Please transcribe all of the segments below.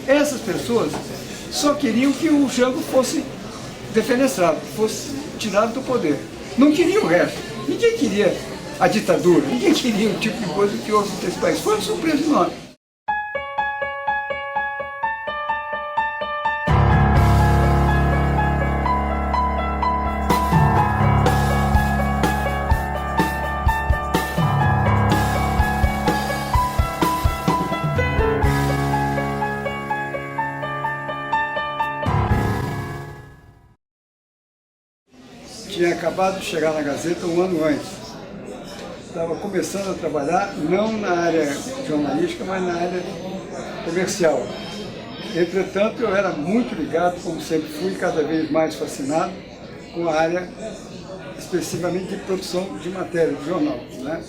Essas pessoas só queriam que o Jango fosse defenestrado, fosse tirado do poder. Não queriam o resto. Ninguém queria a ditadura, ninguém queria o tipo de coisa que houve nesse país. Foi uma surpresa enorme. Tinha acabado de chegar na Gazeta um ano antes. Estava começando a trabalhar, não na área jornalística, mas na área comercial. Entretanto, eu era muito ligado, como sempre fui, cada vez mais fascinado com a área especificamente de produção de matéria, de jornal, né?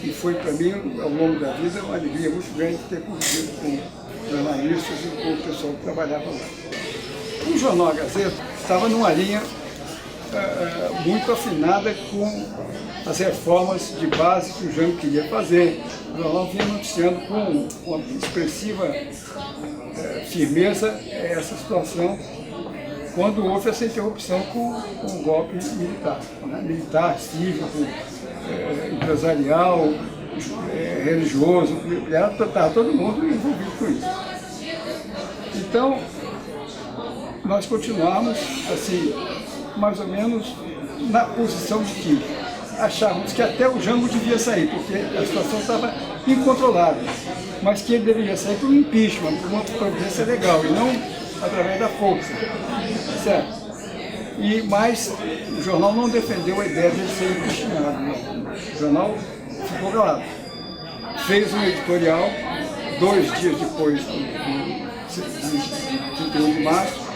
E foi para mim, ao longo da vida, uma alegria muito grande ter convivido com jornalistas e com o pessoal que trabalhava lá. O jornal Gazeta estava numa linha muito afinada com as reformas de base que o Jango queria fazer. O jornal vinha noticiando com uma expressiva firmeza essa situação quando houve essa interrupção com o golpe militar, né? Militar, cívico, empresarial, religioso, estava todo mundo envolvido com isso. Então, nós continuamos assim, mais ou menos na posição de que achávamos que até o Jango devia sair, porque a situação estava incontrolável, mas que ele deveria sair por um impeachment, por uma providência legal, e não através da força, certo? Mas o jornal não defendeu a ideia de ele ser impeachmentado, não. O jornal ficou calado. Fez um editorial, 2 dias depois de 31 de março,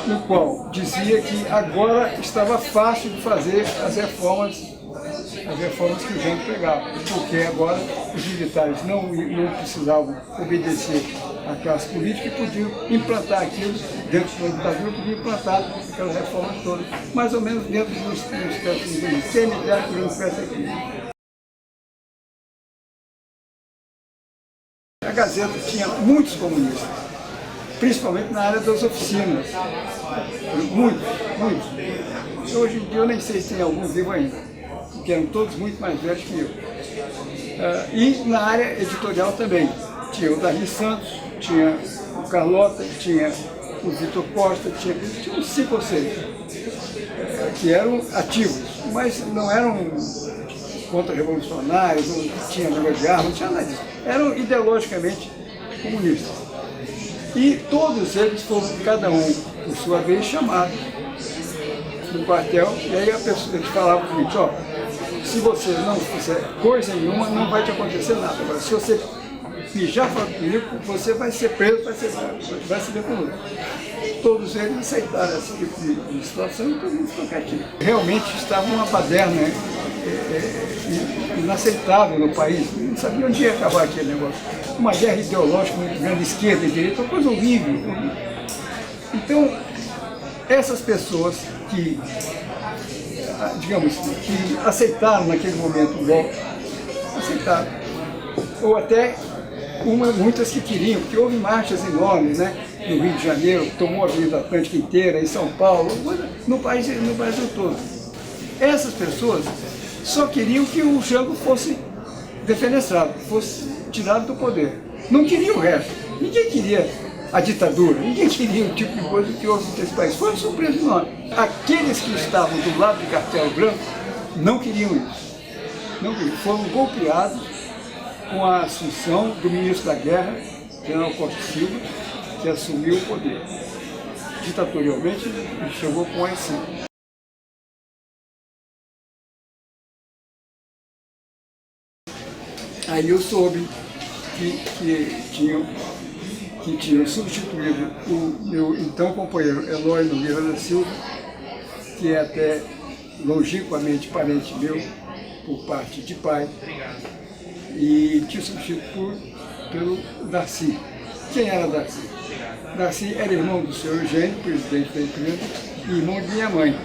no qual dizia que agora estava fácil de fazer as reformas que o Jango pregava, porque agora os militares não precisavam obedecer à classe política e podiam implantar aquilo dentro da ditadura, podiam implantar aquelas reformas todas, mais ou menos dentro dos testes de quem me dera que o Jango fizesse aquilo. A Gazeta tinha muitos comunistas, principalmente na área das oficinas. Muitos. Hoje em dia eu nem sei se tem algum vivo ainda, porque eram todos muito mais velhos que eu. E na área editorial também. Tinha o Darli Santos, tinha o Carlota, tinha o Vitor Costa, tinha uns 5 ou 6, que eram ativos, mas não eram contra-revolucionários, não tinha negócio de arma, não tinha nada disso. Eram ideologicamente comunistas. E todos eles foram, cada um, por sua vez, chamados no quartel, e aí eles falavam o seguinte: ó, se você não fizer coisa nenhuma, não vai te acontecer nada. Agora, se você pijar fora do perigo, você vai ser preso, vai se ver conosco. Todos eles aceitaram esse tipo de situação e todo mundo ficou quietinho. Realmente estava uma baderna inaceitável no país, não sabia onde ia acabar aquele negócio. Uma guerra ideológica muito grande, esquerda e direita, uma coisa horrível. Então, essas pessoas que, digamos, que aceitaram naquele momento o golpe, aceitaram, ou até muitas que queriam, porque houve marchas enormes, né? No Rio de Janeiro, tomou a Avenida Atlântica inteira, em São Paulo, no Brasil todo. Essas pessoas só queriam que o Jango fosse defenestrado, fosse tirado do poder. Não queriam o resto. Ninguém queria a ditadura, ninguém queria o tipo de coisa que houve nesse país. Foi uma surpresa enorme. Aqueles que estavam do lado do Cartel Branco não queriam isso. Não queriam. Foram golpeados com a assunção do ministro da Guerra, General Costa Silva, que assumiu o poder. Ditatorialmente, ele chegou com o AI-5. Aí eu soube que tinham substituído o meu então companheiro Eloy Nogueira da Silva, que é até longínquamente parente meu, por parte de pai, e tinha substituído pelo Darcy. Quem era Darcy? Darcy era irmão do senhor Eugênio, presidente da empresa, e irmão de minha mãe.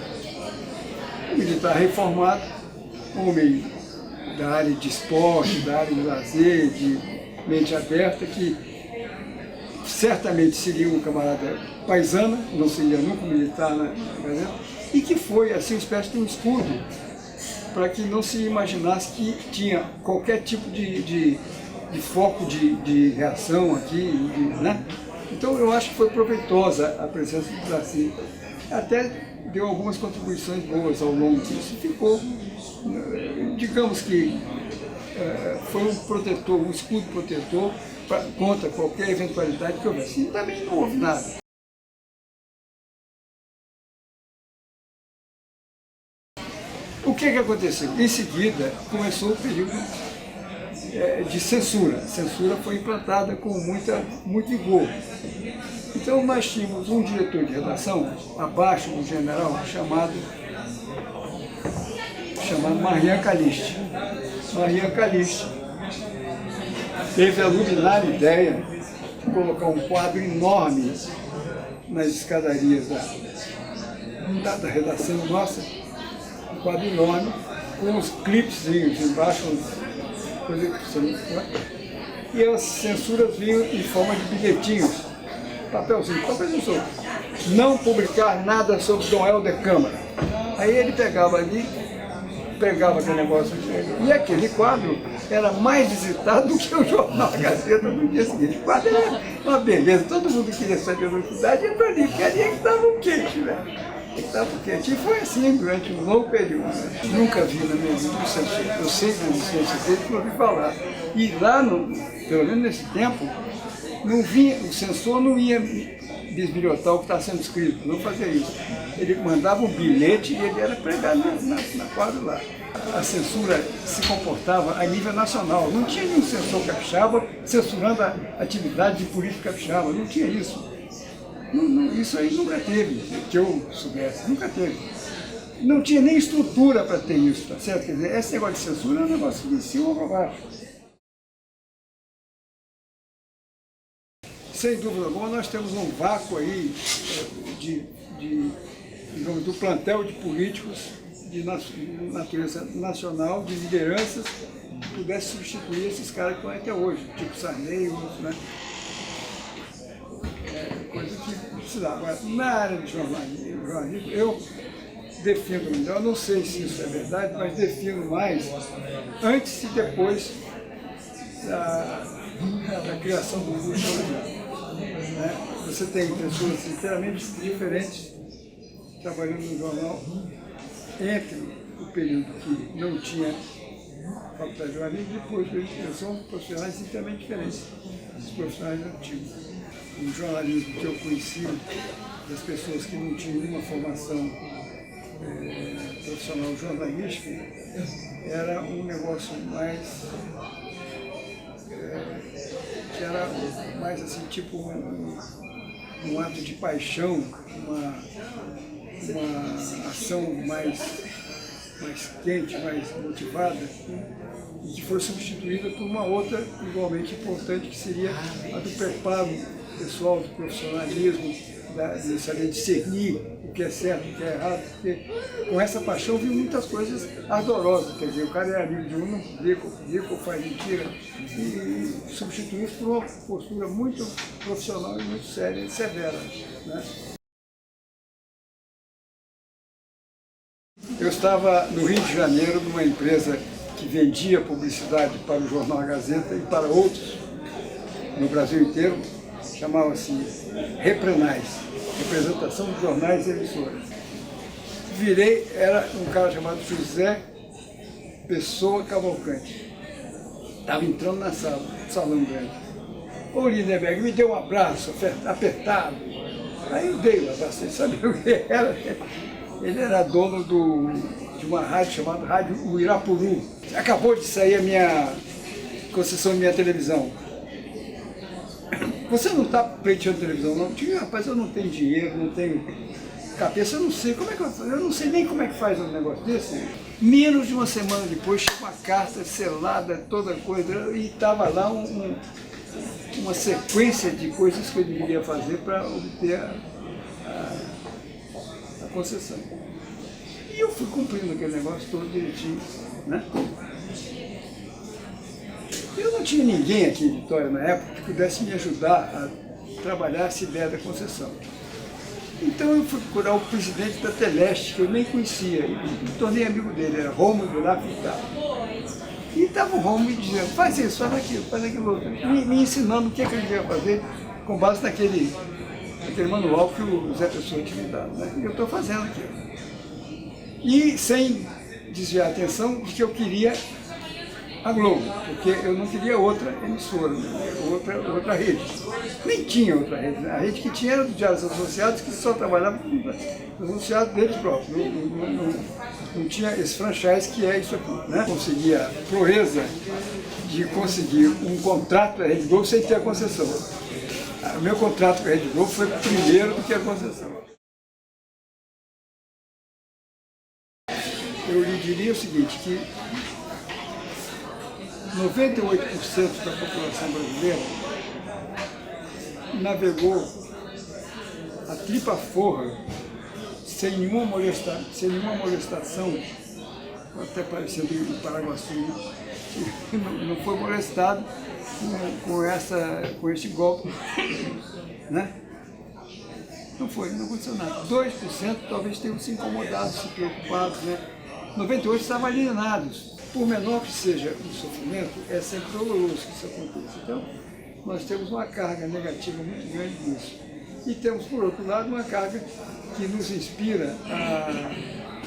Militar reformado, homem da área de esporte, da área de lazer, de mente aberta, que certamente seria um camarada paisano, não seria nunca militar na Gazeta, e que foi assim uma espécie de um escudo para que não se imaginasse que tinha qualquer tipo de foco de reação aqui, né? Então eu acho que foi proveitosa a presença do Darcy. Até deu algumas contribuições boas ao longo disso. Ficou, digamos que foi um protetor, um escudo protetor contra qualquer eventualidade que houvesse. E também não houve nada. O que aconteceu? Em seguida, começou o período de censura. A censura foi implantada com muito vigor. Então nós tínhamos um diretor de redação, abaixo do general, chamado Marian Caliste. Marian Caliste teve a luminar ideia de colocar um quadro enorme nas escadarias da redação nossa, um quadro enorme, com uns clipezinhos embaixo, coisa que você não pode, e as censuras vinham em forma de bilhetinhos, papelzinho solto. Não publicar nada sobre Dom Helder Câmara. Aí ele pegava ali, pegava aquele negócio, e aquele quadro era mais visitado do que o jornal Gazeta no dia seguinte. O quadro era uma beleza, todo mundo queria saber a novidade, ia para ali, porque ali é que estava o quente, velho. E foi assim durante um longo período. Nunca vi na minha vida o censor. Eu sei da licença dele, que eu ouvi falar. E lá, pelo menos nesse tempo, o censor não ia bisbilhotar o que está sendo escrito, não fazia isso. Ele mandava um bilhete e ele era pregado na quadra lá. A censura se comportava a nível nacional. Não tinha nenhum censor capixaba censurando a atividade de político capixaba. Não tinha isso. Isso aí nunca teve, que eu soubesse, nunca teve. Não tinha nem estrutura para ter isso, tá certo? Quer dizer, esse negócio de censura é um negócio de cima para baixo. Sem dúvida alguma, nós temos um vácuo aí digamos, do plantel de políticos de natureza nacional, de lideranças, que pudesse substituir esses caras que estão até hoje, tipo Sarney, outros, né? Coisa que precisava. Agora, na área de jornalismo, eu defino melhor, não sei se isso é verdade, mas defino mais antes e depois da criação do grupo jornalismo. Você tem pessoas inteiramente diferentes trabalhando no jornal entre o período que não tinha faculdade de jornalismo e depois são profissionais inteiramente diferentes dos profissionais antigos. O jornalismo que eu conheci, das pessoas que não tinham nenhuma formação profissional jornalística, era um negócio mais, que era mais assim, tipo um ato de paixão, uma ação mais quente, mais motivada, e que foi substituída por uma outra igualmente importante, que seria a do preparo pessoal, do profissionalismo, de saber discernir o que é certo, o que é errado, porque com essa paixão vi muitas coisas ardorosas, quer dizer, o cara é amigo de um, não publica ou faz mentira, e substituir isso por uma postura muito profissional e muito séria e severa, né? Eu estava no Rio de Janeiro, numa empresa que vendia publicidade para o jornal A Gazeta e para outros no Brasil inteiro, chamava-se Reprenais, Representação de Jornais e Emissoras. Era um cara chamado José Pessoa Cavalcante. Estava entrando na sala, salão grande. Ô Lindenberg, me deu um abraço apertado. Aí eu dei o abraço, ele sabia o que era. Ele era dono de uma rádio chamada Rádio Uirapuru. Acabou de sair a minha concessão de minha televisão. Você não está pleiteando televisão, não? Digo, rapaz, eu não tenho dinheiro, não tenho cabeça, eu não sei como é que eu não sei nem como é que faz um negócio desse. Menos de uma semana depois, chegou uma carta selada, toda coisa, e estava lá uma sequência de coisas que eu deveria fazer para obter a concessão. E eu fui cumprindo aquele negócio todo direitinho, né? Eu não tinha ninguém aqui em Vitória na época que pudesse me ajudar a trabalhar essa ideia da concessão. Então eu fui procurar o presidente da Teleste, que eu nem conhecia, e me tornei amigo dele, era Rômulo Lapidar. E estava o Rômulo me dizendo, faz isso, faz aquilo outro, me ensinando o que ele devia fazer com base naquele manual que o Zé Pessoa tinha me dado, né? E eu estou fazendo aquilo. E sem desviar a atenção de que eu queria a Globo, porque eu não queria outra emissora, outra rede. Nem tinha outra rede. A rede que tinha era dos Diários Associados, que só trabalhava com os associados deles próprios. Não tinha esse franchise que é isso aqui, né? Consegui a proeza de conseguir um contrato da Rede Globo sem ter a concessão. O meu contrato com a Rede Globo foi primeiro do que a concessão. Eu lhe diria o seguinte, que 98% da população brasileira navegou a tripa forra sem nenhuma molestação, até parecendo em Paraguaçu, não foi molestado com esse golpe, né? Não aconteceu nada. 2% talvez tenham se incomodado, se preocupado, né? 98% estavam alienados. Por menor que seja o sofrimento, é sempre doloroso que isso aconteça. Então, nós temos uma carga negativa muito grande nisso. E temos, por outro lado, uma carga que nos inspira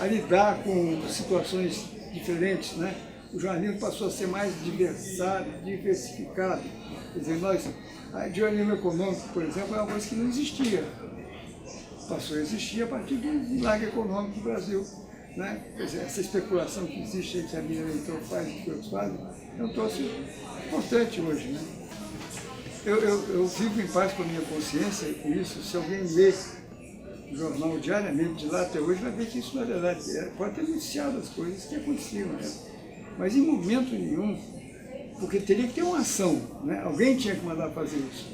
a lidar com situações diferentes, né? O jornalismo passou a ser mais diversificado. Quer dizer, o jornalismo econômico, por exemplo, é uma coisa que não existia. Passou a existir a partir do milagre econômico do Brasil. Né? Quer dizer, essa especulação que existe entre a minha eleitor faz e que outros fazem, é um troço importante hoje. Né? Eu vivo em paz com a minha consciência e com isso. Se alguém lê o jornal diariamente de lá até hoje, vai ver que isso, na verdade, pode ter noticiado as coisas que aconteciam, né? Mas em momento nenhum, porque teria que ter uma ação, né? Alguém tinha que mandar fazer isso.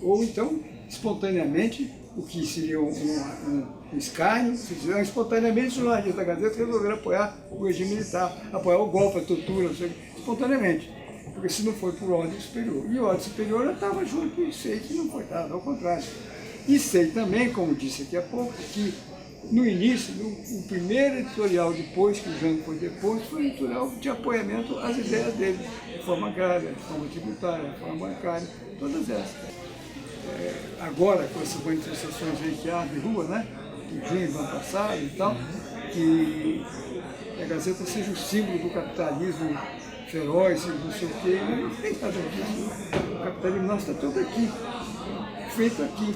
Ou então, espontaneamente, o que seria um escárnio, espontaneamente os jornalistas da Gazeta resolveram apoiar o regime militar, apoiar o golpe, a tortura, não sei, espontaneamente. Porque se não foi por ordem superior. E a ordem superior eu estava junto e sei que não foi nada, ao contrário. E sei também, como disse aqui há pouco, que no início, o primeiro editorial depois que o Jango foi deposto, foi um editorial de apoiamento às ideias dele, reforma agrária, reforma tributária, reforma bancária, todas essas. Agora, com essas manifestações aí que abrem rua, né? Em junho do ano passado e tal, que a Gazeta seja o símbolo do capitalismo feroz, não sei o quê, não tem nada disso. O capitalismo nosso está todo aqui, feito aqui.